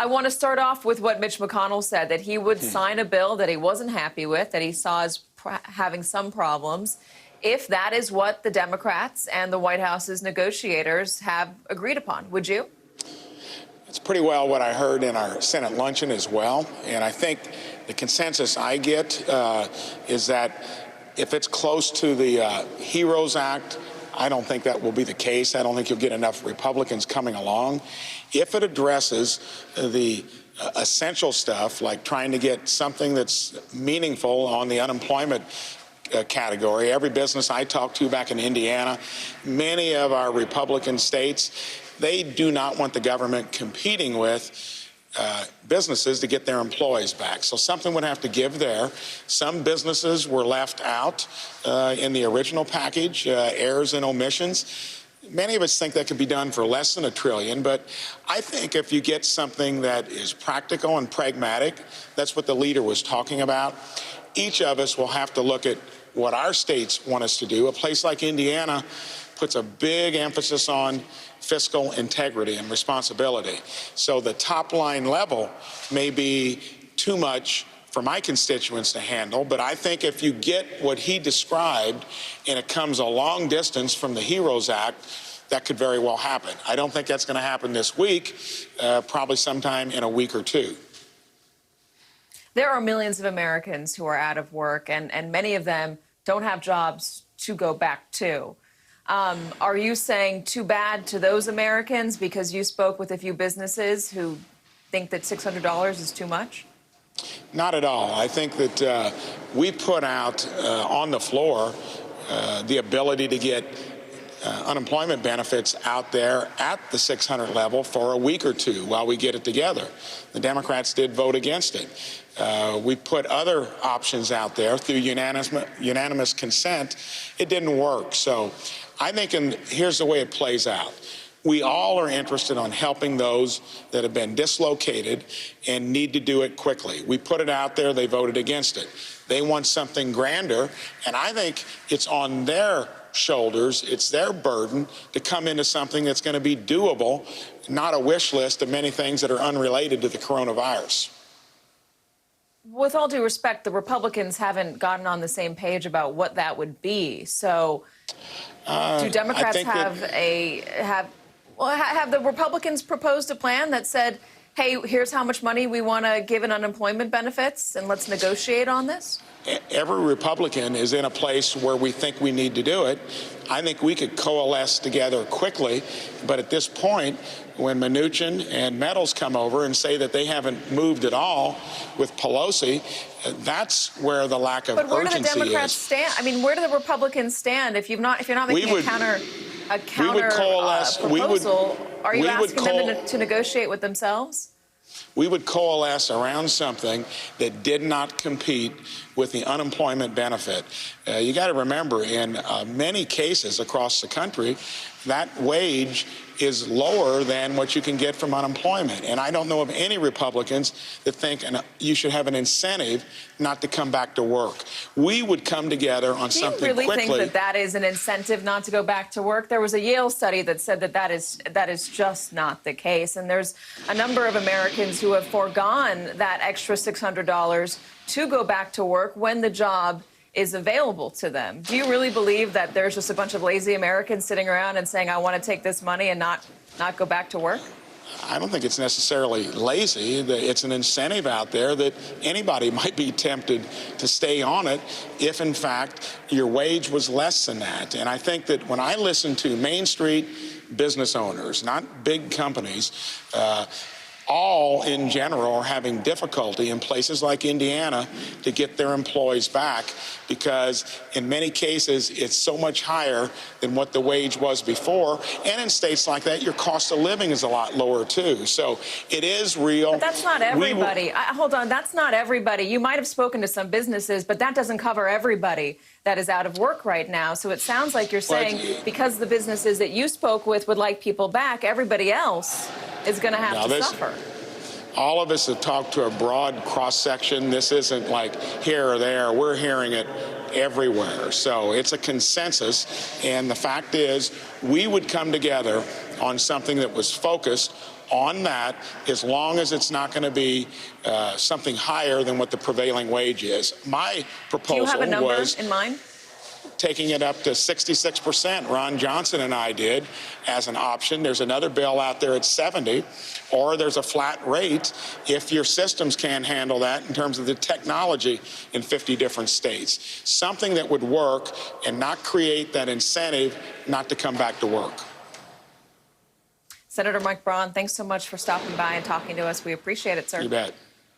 I want to start off with what Mitch McConnell said, that he would sign a bill that he wasn't happy with, that he saw as having some problems, if that is what the Democrats and the White House's negotiators have agreed upon. Would you? It's pretty well what I heard in our Senate luncheon as well. And I think the consensus I get is that if it's close to the HEROES Act, I don't think that will be the case. I don't think you'll get enough Republicans coming along. If it addresses the essential stuff, like trying to get something that's meaningful on the unemployment category, every business I talked to back in Indiana, many of our Republican states, they do not want the government competing with businesses to get their employees back. So something would have to give there. Some businesses were left out in the original package, errors and omissions. Many of us think that could be done for less than $1 trillion, but I think if you get something that is practical and pragmatic, that's what the leader was talking about. Each of us will have to look at what our states want us to do. A place like Indiana puts a big emphasis on fiscal integrity and responsibility. So the top line level may be too much for my constituents to handle, but I think if you get what he described and it comes a long distance from the HEROES Act, that could very well happen. I don't think that's going to happen this week, probably sometime in a week or two. There are millions of Americans who are out of work, and many of them don't have jobs to go back to. Are you saying too bad to those Americans because you spoke with a few businesses who think that $600 is too much? Not at all. I think that we put out on the floor the ability to get unemployment benefits out there at the 600 level for a week or two while we get it together. The Democrats did vote against it. We put other options out there through unanimous consent. It didn't work. So I think here's the way it plays out. We all are interested in helping those that have been dislocated and need to do it quickly. We put it out there. They voted against it. They want something grander, and I think it's on their shoulders, it's their burden to come into something that's going to be doable, not a wish list of many things that are unrelated to the coronavirus. With all due respect, the Republicans haven't gotten on the same page about what that would be. So do Democrats have the Republicans proposed a plan that said, hey, here's how much money we want to give in unemployment benefits, and let's negotiate on this? Every Republican is in a place where we think we need to do it. I think we could coalesce together quickly, but at this point, when Mnuchin and Meadows come over and say that they haven't moved at all with Pelosi, that's where the lack of urgency is. But where do the Democrats stand? I mean, where do the Republicans stand if you're not making a counter proposal? Are you asking them to negotiate with themselves? We would coalesce around something that did not compete with the unemployment benefit. You got to remember, in many cases across the country, that wage is lower than what you can get from unemployment. And I don't know of any Republicans that think you should have an incentive not to come back to work. We would come together on something quickly. Do you really think that that is an incentive not to go back to work? There was a Yale study that said that that is just not the case. And there's a number of Americans who have foregone that extra $600 to go back to work when the job is available to them. Do you really believe that there's just a bunch of lazy Americans sitting around and saying, I want to take this money and not go back to work? I don't think it's necessarily lazy. It's an incentive out there that anybody might be tempted to stay on it if, in fact, your wage was less than that. And I think that when I listen to Main Street business owners, not big companies, all in general are having difficulty in places like Indiana to get their employees back because in many cases it's so much higher than what the wage was before. And in states like that, your cost of living is a lot lower too. So it is real. But that's not everybody. Hold on, that's not everybody. You might have spoken to some businesses, but that doesn't cover everybody that is out of work right now. So it sounds like you're saying because the businesses that you spoke with would like people back, everybody else is going to have to suffer. All of us have talked to a broad cross-section. This isn't like here or there. We're hearing it everywhere. So it's a consensus. And the fact is, we would come together on something that was focused on that, as long as it's not going to be something higher than what the prevailing wage is. My proposal Do you have a number was in mind? taking it up to 66%. Ron Johnson and I did as an option. There's another bill out there at 70, or there's a flat rate if your systems can't handle that in terms of the technology in 50 different states. Something that would work and not create that incentive not to come back to work. Senator Mike Braun, thanks so much for stopping by and talking to us. We appreciate it, sir. You bet.